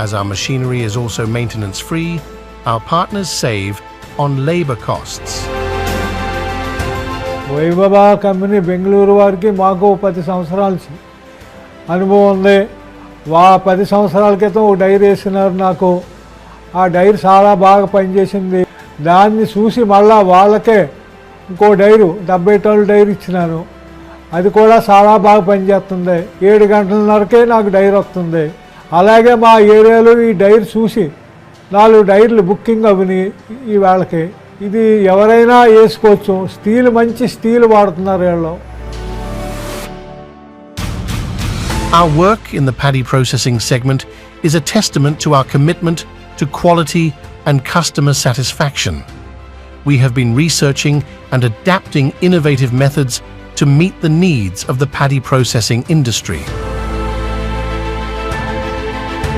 As our machinery is also maintenance-free, our partners save on labor costs. Vaibhava company Bengaluru వారికి మాకు 10 సంవత్సరాల అనుభవం ఉంది. 10 సంవత్సరాల క్రితం ఒక డైరీ వేసినారు నాకు. ఆ డైరీ చాలా బాగా పనిచేసింది. దాన్ని చూసి మళ్ళా వాళ్ళకే ఇంకో డైరీ 70 టన్నుల డైరీ ఇచ్చినాను. అది కూడా చాలా బాగా పనిచేస్తుంది. 7 గంటలన్నరకే నాకు డైరీ వస్తుంది. అలాగే మా ఏరియాలో ఈ డైరీ చూసి 4 డైరీలు బుకింగ్ అవినాయి ఈ వాళ్ళకి. ఇది ఎవరైనా వేసుకోవచ్చు. స్టీల్ మంచి స్టీల్ వాడుతున్నారు వీళ్ళు. Our work in the paddy processing segment is a testament to our commitment to quality and customer satisfaction. We have been researching and adapting innovative methods to meet the needs of the paddy processing industry.